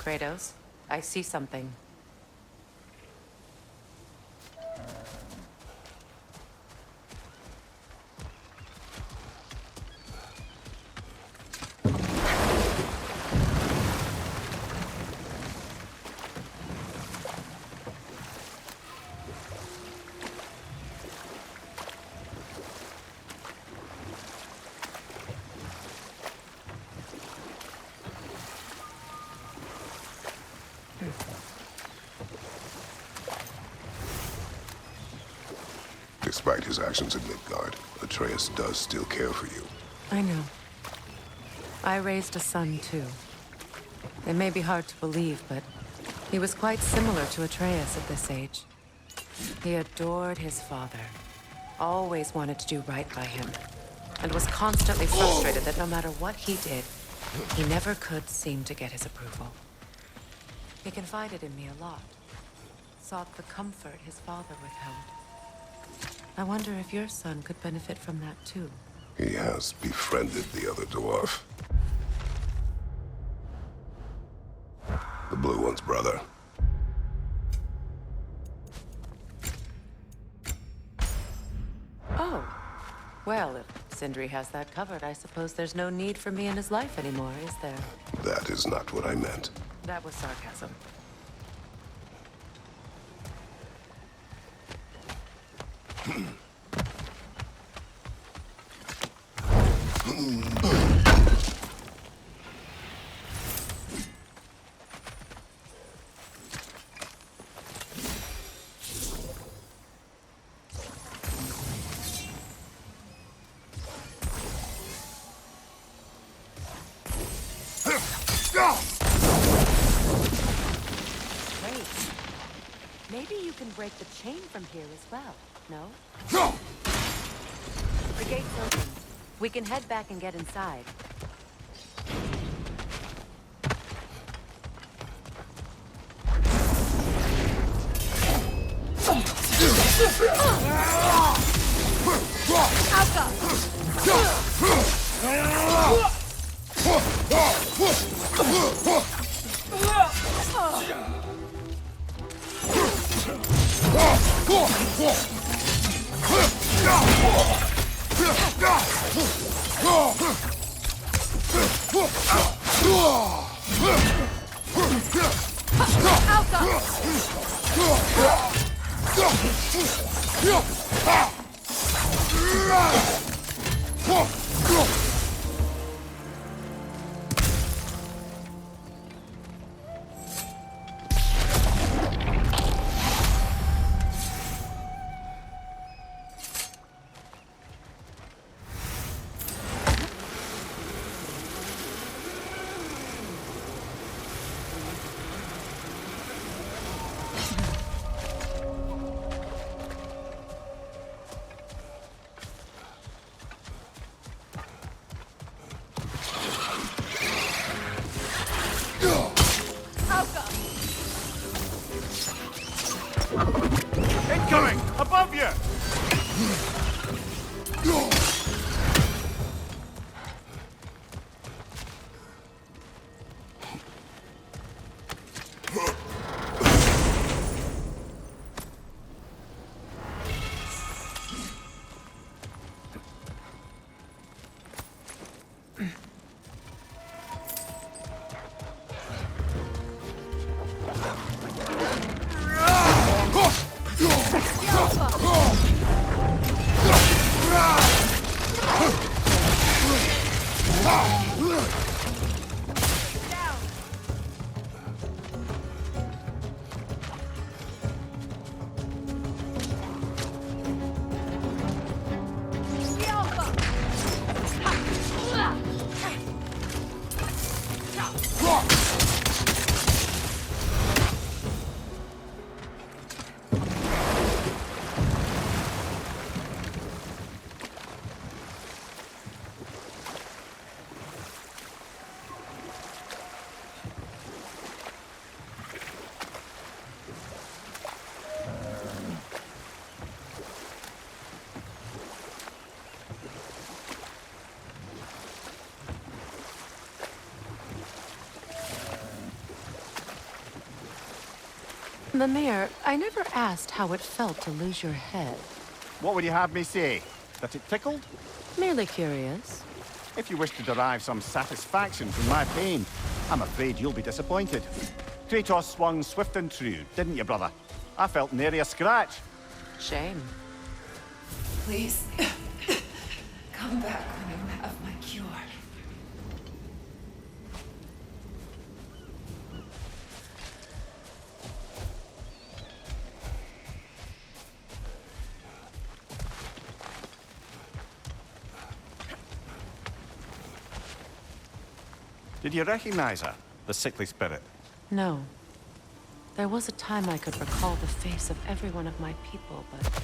Kratos. I see something. Despite his actions in Midgard, Atreus does still care for you. I know. I raised a son, too. It may be hard to believe, but he was quite similar to Atreus at this age. He adored his father, always wanted to do right by him, and was constantly frustrated that no matter what he did, he never could seem to get his approval. He confided in me a lot, sought the comfort his father withheld. I wonder if your son could benefit from that, too. He has befriended the other dwarf. The blue one's brother. Oh. Well, if Sindri has that covered, I suppose there's no need for me in his life anymore, is there? That is not what I meant. That was sarcasm. Maybe you can break the chain from here as well, no? The gate's open. We can head back and get inside. Incoming! Above you! Mimir, I never asked how it felt to lose your head. What would you have me say? That it tickled? Merely curious. If you wish to derive some satisfaction from my pain, I'm afraid you'll be disappointed. Kratos swung swift and true, didn't you, brother? I felt nary a scratch. Shame. Please, come back when you have my cure. Did you recognize her, the sickly spirit? No. There was a time I could recall the face of every one of my people, but...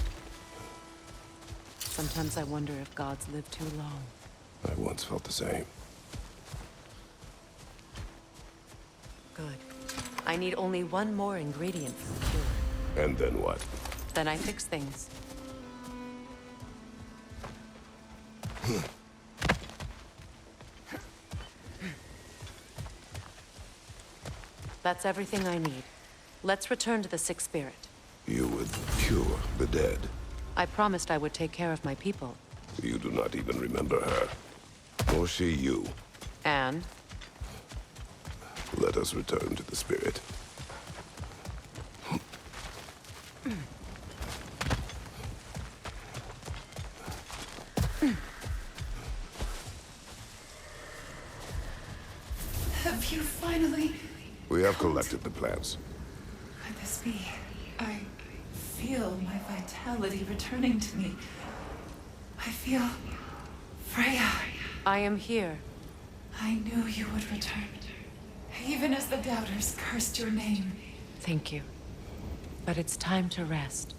sometimes I wonder if gods live too long. I once felt the same. Good. I need only one more ingredient for the cure. And then what? Then I fix things. That's everything I need. Let's return to the Sick Spirit. You would cure the dead. I promised I would take care of my people. You do not even remember her. Nor she you. And? Let us return to the spirit. Have you finally... We have collected the plants. Could this be? I feel my vitality returning to me. I feel... Freya. I am here. I knew you would return. Even as the doubters cursed your name. Thank you. But it's time to rest.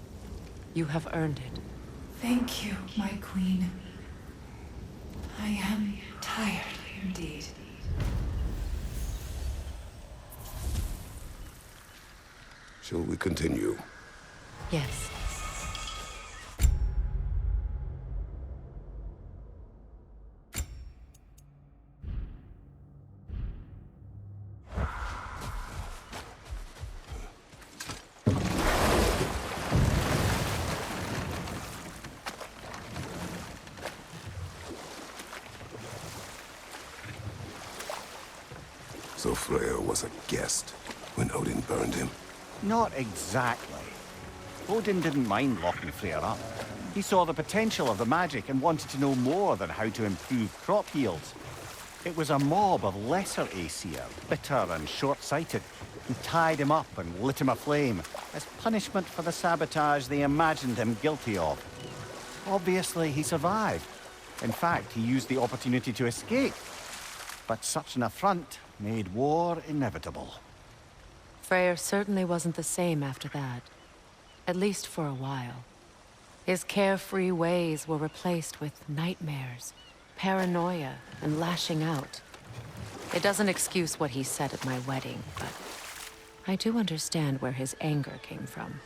You have earned it. Thank you, my queen. I am tired indeed. Shall we continue? Yes. So Freya was a guest when Odin burned him? Not exactly. Odin didn't mind locking Freya up. He saw the potential of the magic and wanted to know more than how to improve crop yields. It was a mob of lesser Aesir, bitter and short-sighted, who tied him up and lit him aflame as punishment for the sabotage they imagined him guilty of. Obviously, he survived. In fact, he used the opportunity to escape. But such an affront made war inevitable. Freyr certainly wasn't the same after that. At least for a while. His carefree ways were replaced with nightmares, paranoia, and lashing out. It doesn't excuse what he said at my wedding, but I do understand where his anger came from.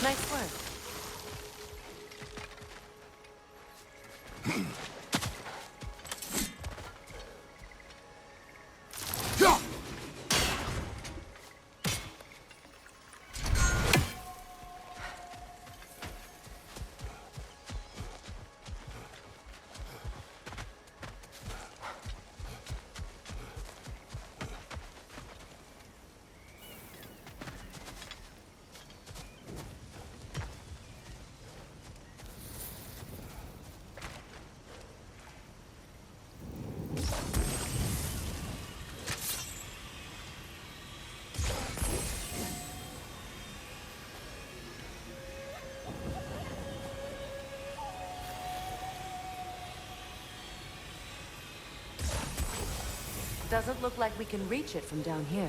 Nice work. Doesn't look like we can reach it from down here.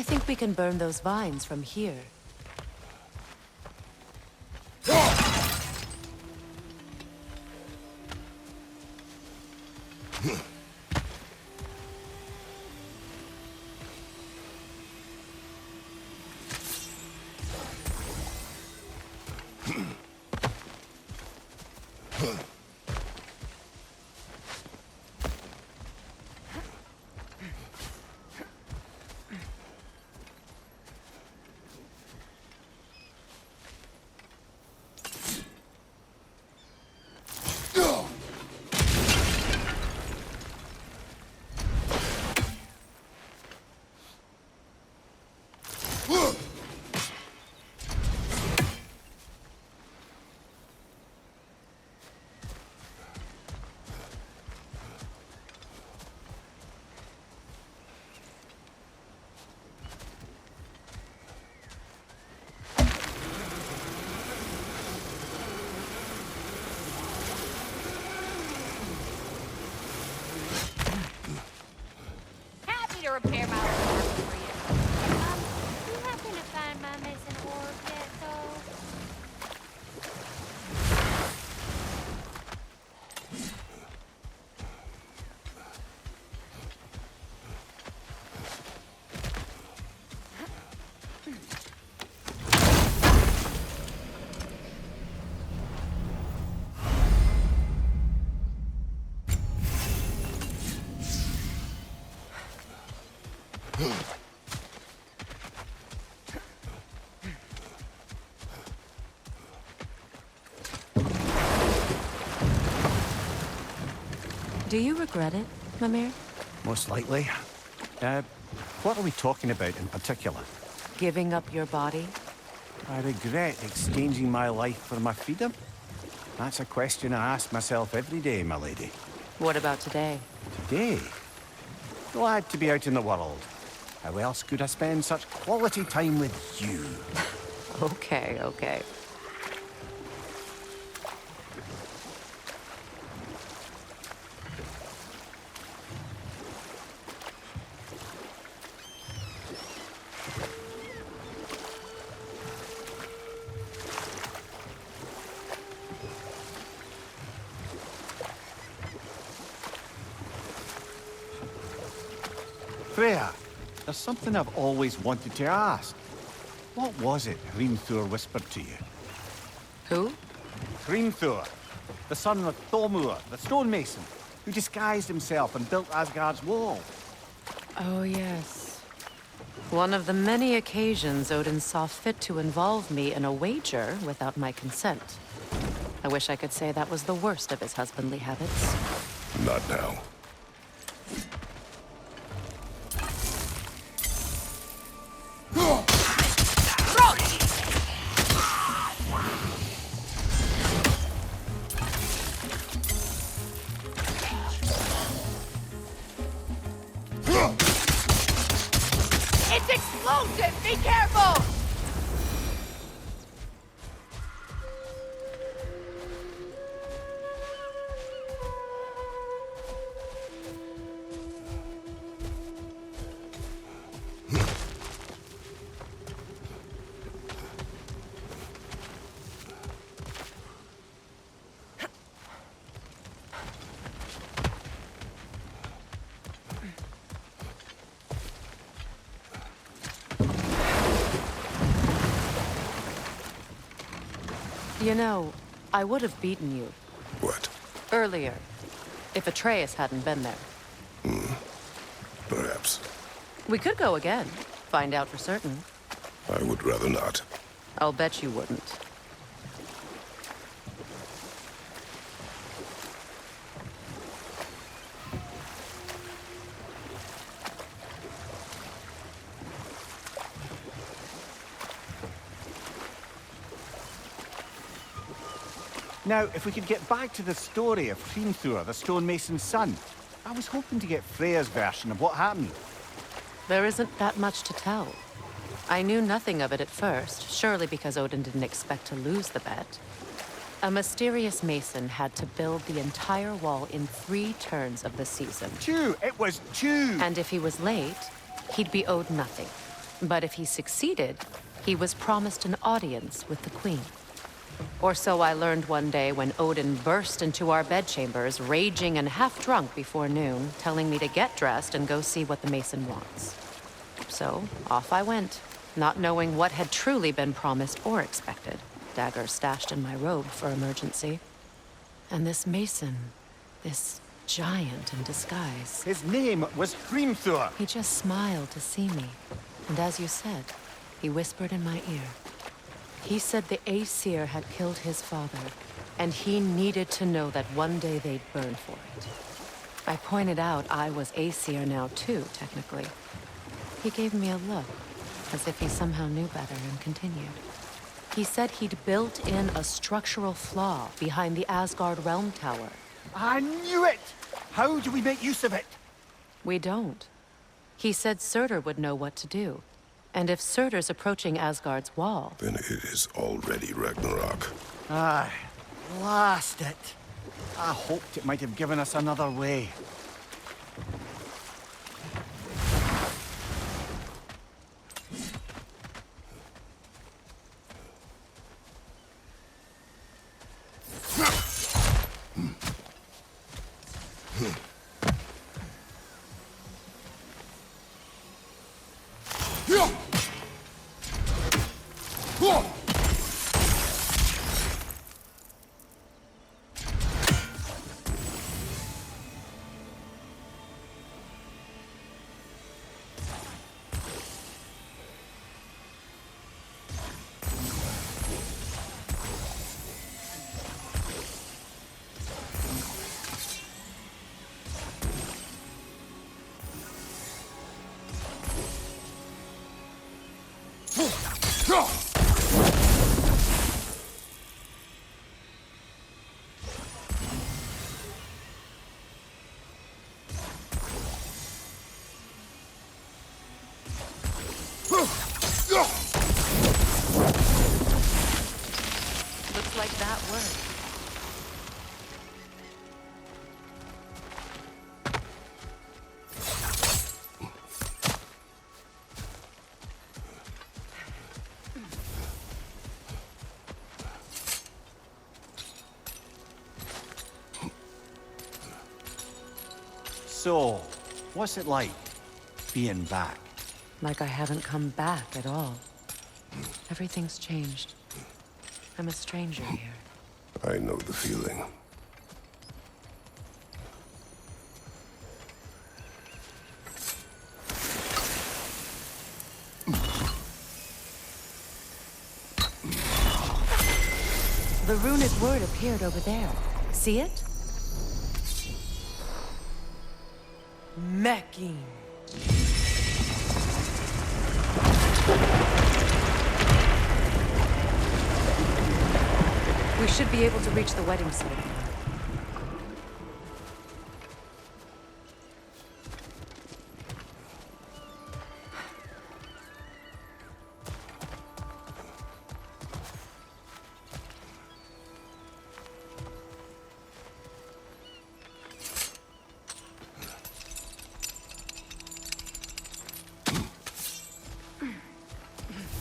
think we can burn those vines from here? Happy to repair my orb for you. You happen to find my missing orb yet, though? Do you regret it, Mimir? Most likely. What are we talking about in particular? Giving up your body? I regret exchanging my life for my freedom? That's a question I ask myself every day, my lady. What about today? Today? Glad to be out in the world. How else could I spend such quality time with you? Okay, okay. Freya, there's something I've always wanted to ask. What was it Hrimthur whispered to you? Who? Hrimthur, the son of Thormur, the stonemason, who disguised himself and built Asgard's wall. Oh, yes. One of the many occasions Odin saw fit to involve me in a wager without my consent. I wish I could say that was the worst of his husbandly habits. Not now. It's explosive! Be careful! You know, I would have beaten you What? earlier, if Atreus hadn't been there. Perhaps. We could go again, find out for certain. I would rather not. I'll bet you wouldn't. Now, if we could get back to the story of Hrimthur, the stonemason's son. I was hoping to get Freya's version of what happened. There isn't that much to tell. I knew nothing of it at first, surely because Odin didn't expect to lose the bet. A mysterious mason had to build the entire wall in 3 turns of the season. It was two! And if he was late, he'd be owed nothing. But if he succeeded, he was promised an audience with the queen. Or so I learned one day when Odin burst into our bedchambers, raging and half-drunk before noon, telling me to get dressed and go see what the Mason wants. So, off I went, not knowing what had truly been promised or expected. Dagger stashed in my robe for emergency. And this Mason, this giant in disguise, His name was Hrimthur. he just smiled to see me. And as you said, he whispered in my ear. He said the Aesir had killed his father, and he needed to know that one day they'd burn for it. I pointed out I was Aesir now too, technically. He gave me a look, as if he somehow knew better, and continued. He said he'd built in a structural flaw behind the Asgard Realm Tower. I knew it! How do we make use of it? We don't. He said Surtur would know what to do. And if Surtur's approaching Asgard's wall... Then it is already Ragnarok. Aye, blast it. I hoped it might have given us another way. Looks like that worked. So, what's it like, being back? Like I haven't come back at all. Everything's changed. I'm a stranger here. I know the feeling. The runic word appeared over there. See it? Mekin. We should be able to reach the wedding site now.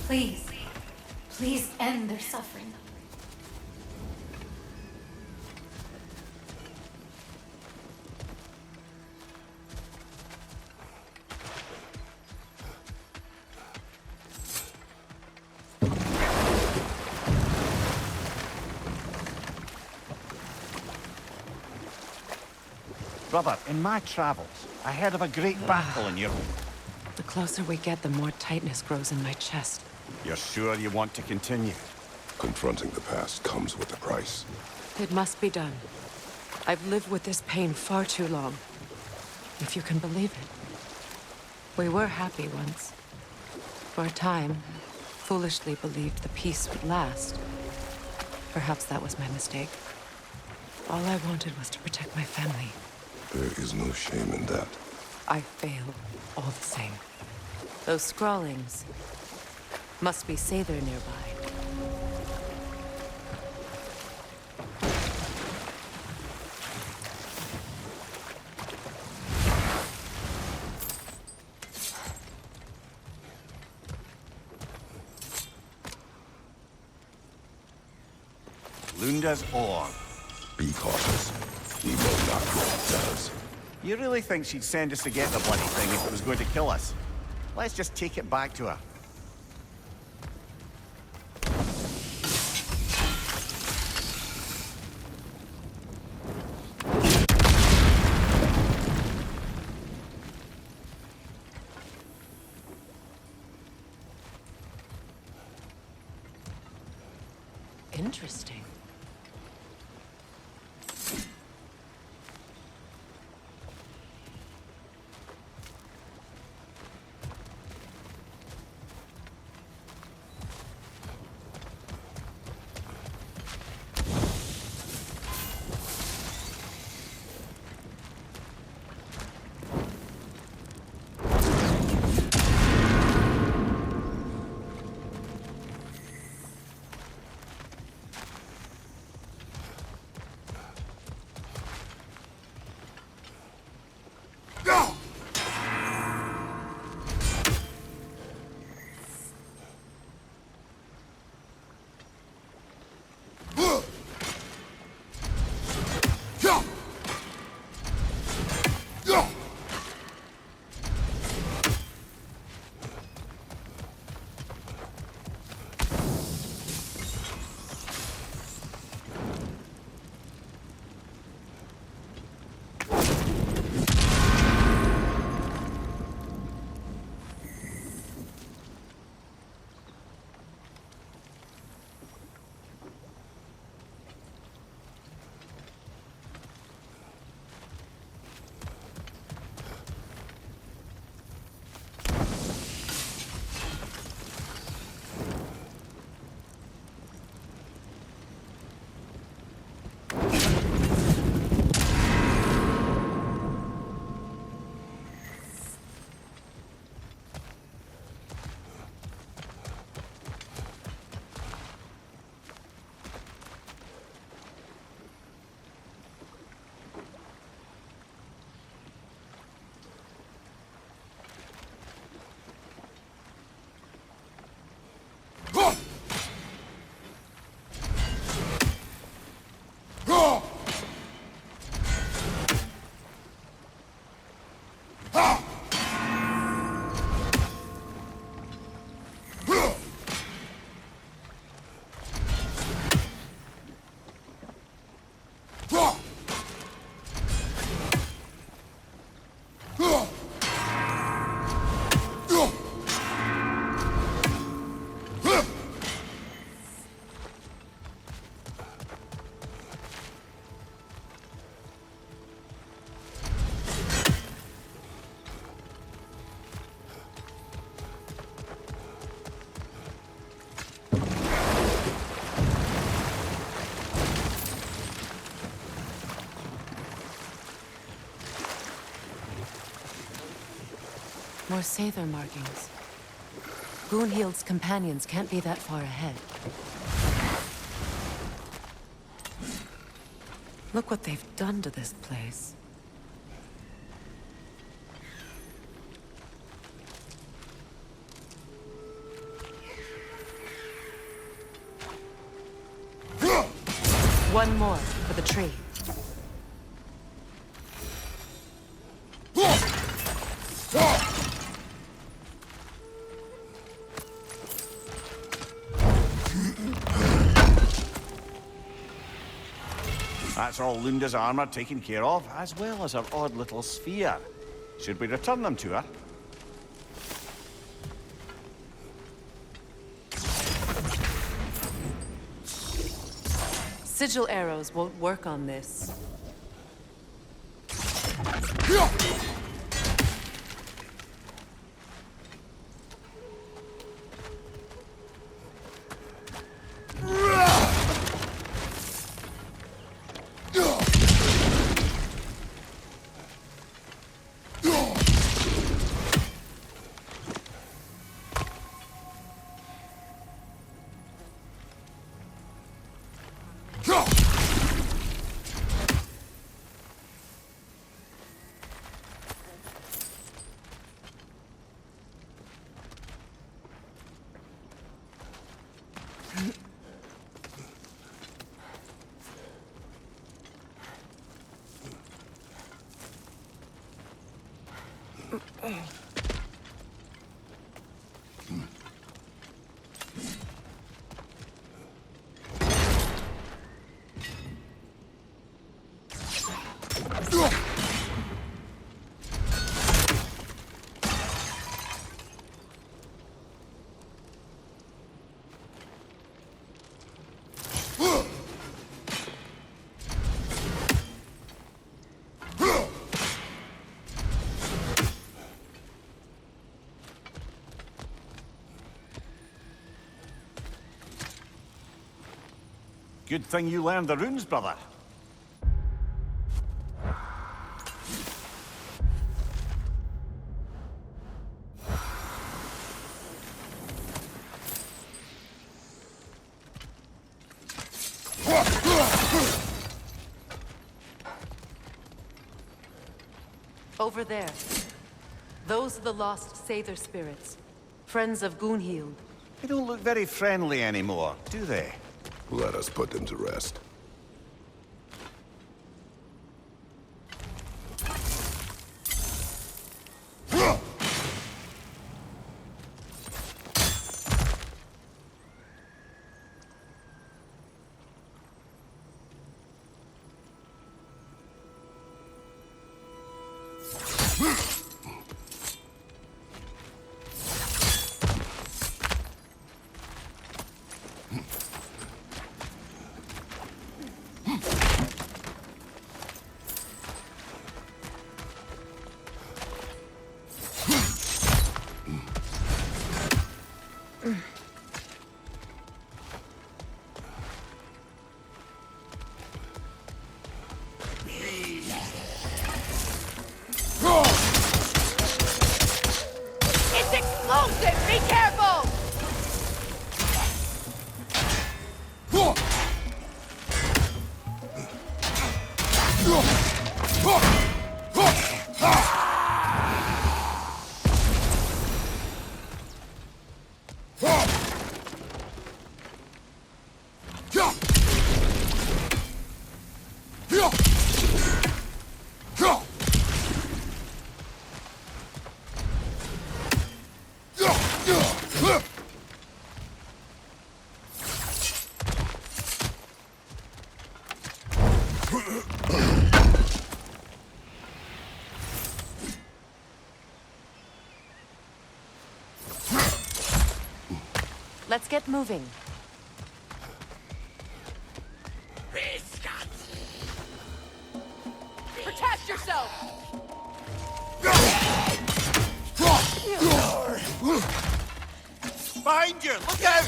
Please, please end their suffering. Brother, in my travels, I heard of a great battle in Europe. The closer we get, the more tightness grows in my chest. You're sure you want to continue? Confronting the past comes with a price. It must be done. I've lived with this pain far too long. If you can believe it. We were happy once. For a time, foolishly believed the peace would last. Perhaps that was my mistake. All I wanted was to protect my family. There is no shame in that. I failed, all the same. Those scrawlings must be Sather nearby. Lunda's orb. Be cautious. We know not what it does. You really think she'd send us to get the bloody thing if it was going to kill us? Let's just take it back to her. Interesting. More Sather markings. Gunhild's companions can't be that far ahead. Look what they've done to this place. One more for the tree. That's all Lunda's armor taken care of, as well as her odd little sphere. Should we return them to her? Sigil arrows won't work on this. Good thing you learned the runes, brother. Over there. Those are the lost Sather spirits. Friends of Gunhild. They don't look very friendly anymore, do they? Let us put them to rest. It's explosive! Be careful! Let's get moving. Protect yourself! Behind you! Look out!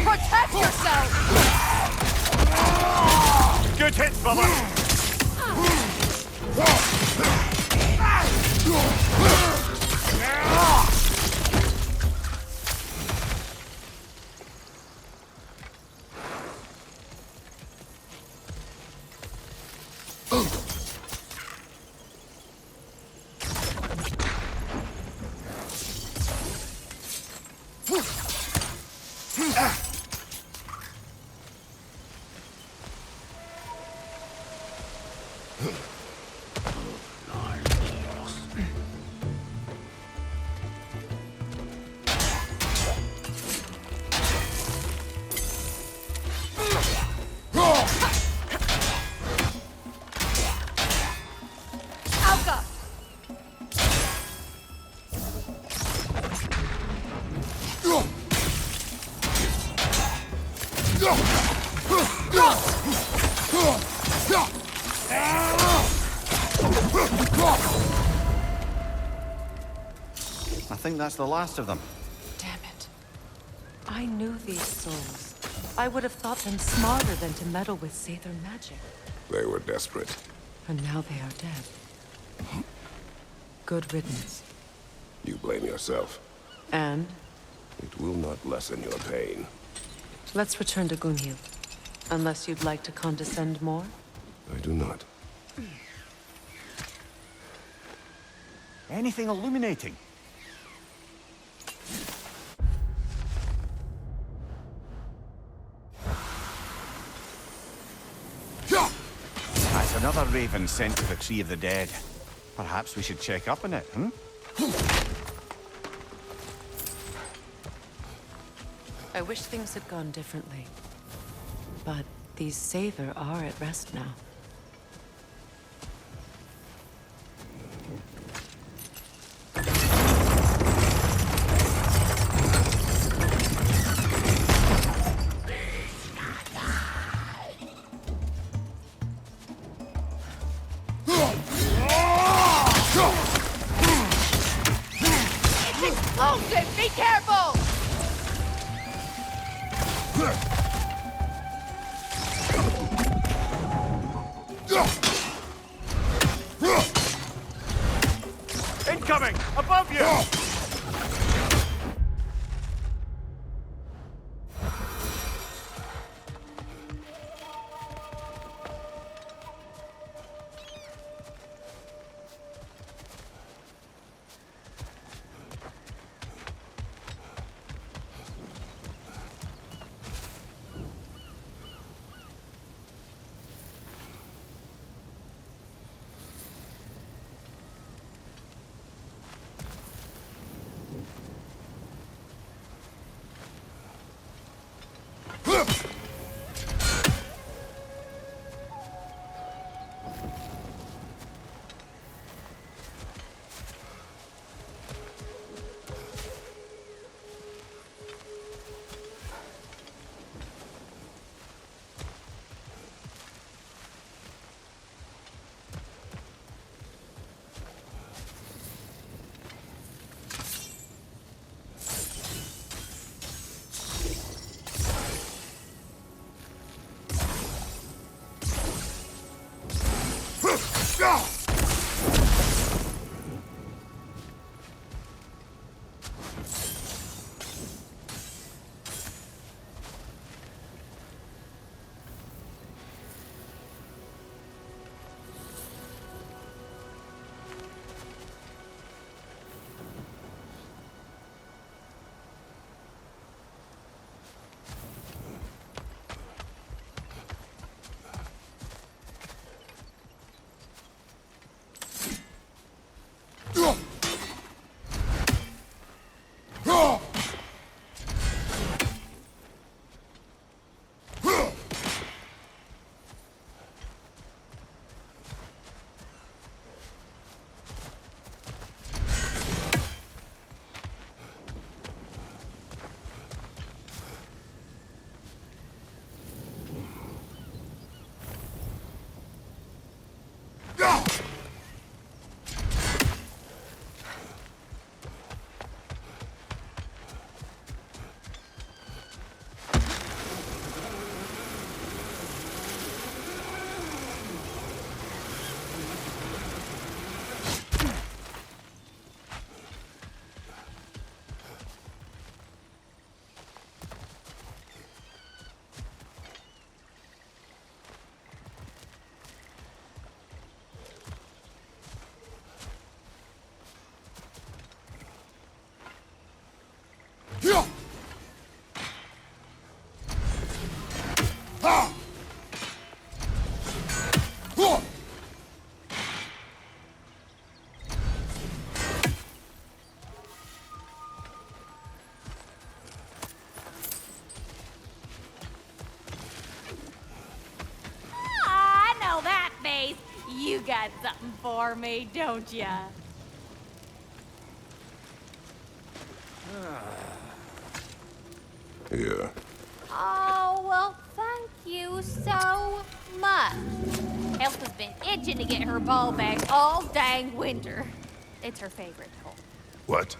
Protect yourself! Good hit, brother! Alka! think that's the last of them. Damn it. I knew these souls. I would have thought them smarter than to meddle with Sather magic. They were desperate. And now they are dead. Good riddance. You blame yourself. And It will not lessen your pain. let's return to Gunhild. Unless you'd like to condescend more? I do not. Anything illuminating? That's another raven sent to the Tree of the Dead. Perhaps we should check up on it, hmm? I wish things had gone differently. But these Sather are at rest now. Explosive! Be careful! Incoming! Above you! I know that face. You got something for me, don't ya? Yeah. Oh, well, thank you so much. Elsa's been itching to get her ball back all dang winter. It's her favorite toy. What?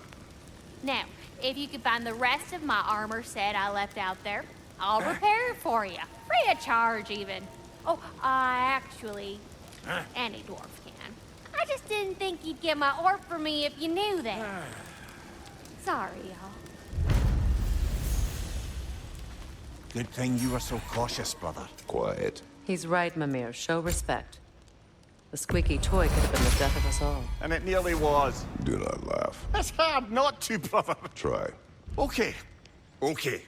Now, if you could find the rest of my armor set I left out there, I'll repair it for you. Free of charge, even. Oh, actually, any dwarf can. I just didn't think you'd get my orb for me if you knew that. Sorry, y'all. Good thing you were so cautious, brother. Quiet. He's right, Mimir. Show respect. The squeaky toy could have been the death of us all. And it nearly was. Do not laugh. It's hard not to, brother. Try. Okay. Okay.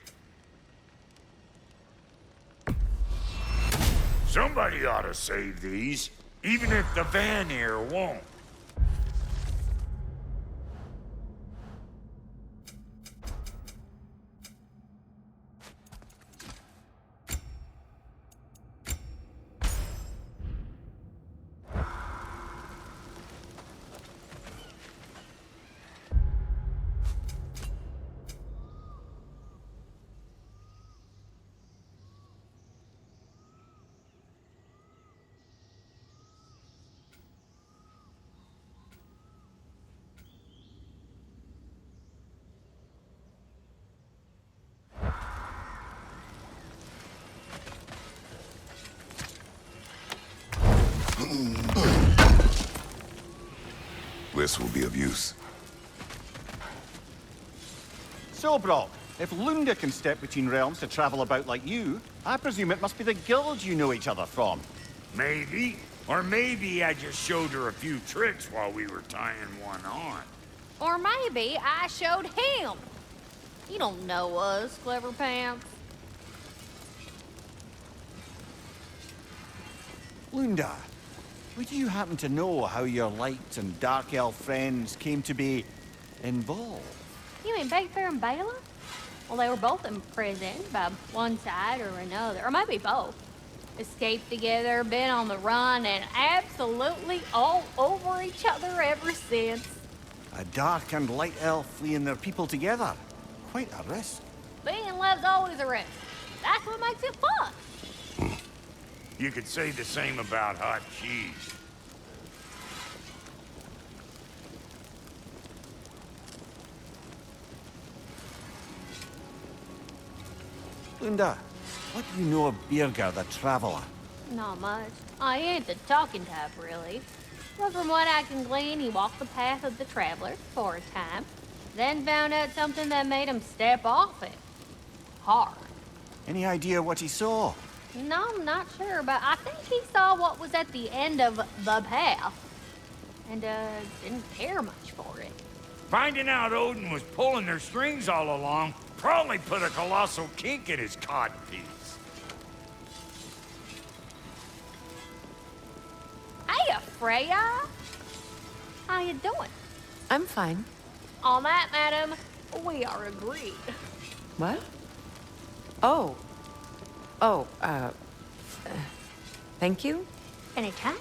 Somebody ought to save these, even if the Vanir won't. This will be of use. So, Brock, if Lunda can step between realms to travel about like you, I presume it must be the guild you know each other from. Maybe. Or maybe I just showed her a few tricks while we were tying one on. Or maybe I showed him. You don't know us, Clever Pants. Lunda, would you happen to know how your light and dark elf friends came to be involved? You mean Big Bear and Bela? Well, they were both imprisoned by one side or another, or maybe both. Escaped together, been on the run, and absolutely all over each other ever since. A dark and light elf fleeing their people together. Quite a risk. Being love's always a risk. That's what makes it fun. You could say the same about hot cheese. Lunda, what do you know of Birger the Traveler? Not much. I ain't the talking type, really. But from what I can glean, he walked the path of the traveler for a time, then found out something that made him step off it. Hard. Any idea what he saw? No, I'm not sure, but I think he saw what was at the end of the path. And, didn't care much for it. Finding out Odin was pulling their strings all along probably put a colossal kink in his codpiece. Hey, Freya! How you doing? I'm fine. On that, madam, we are agreed. What? Oh. Oh, thank you? Anytime.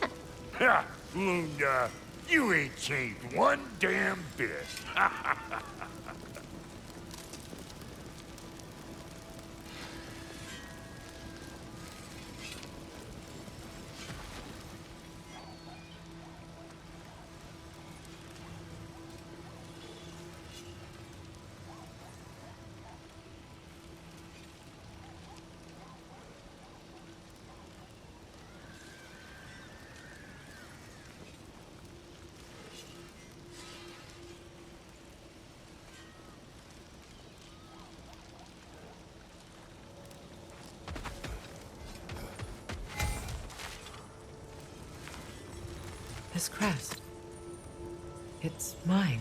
Ha! Lunda, you ain't changed one damn bit. This crest. It's mine.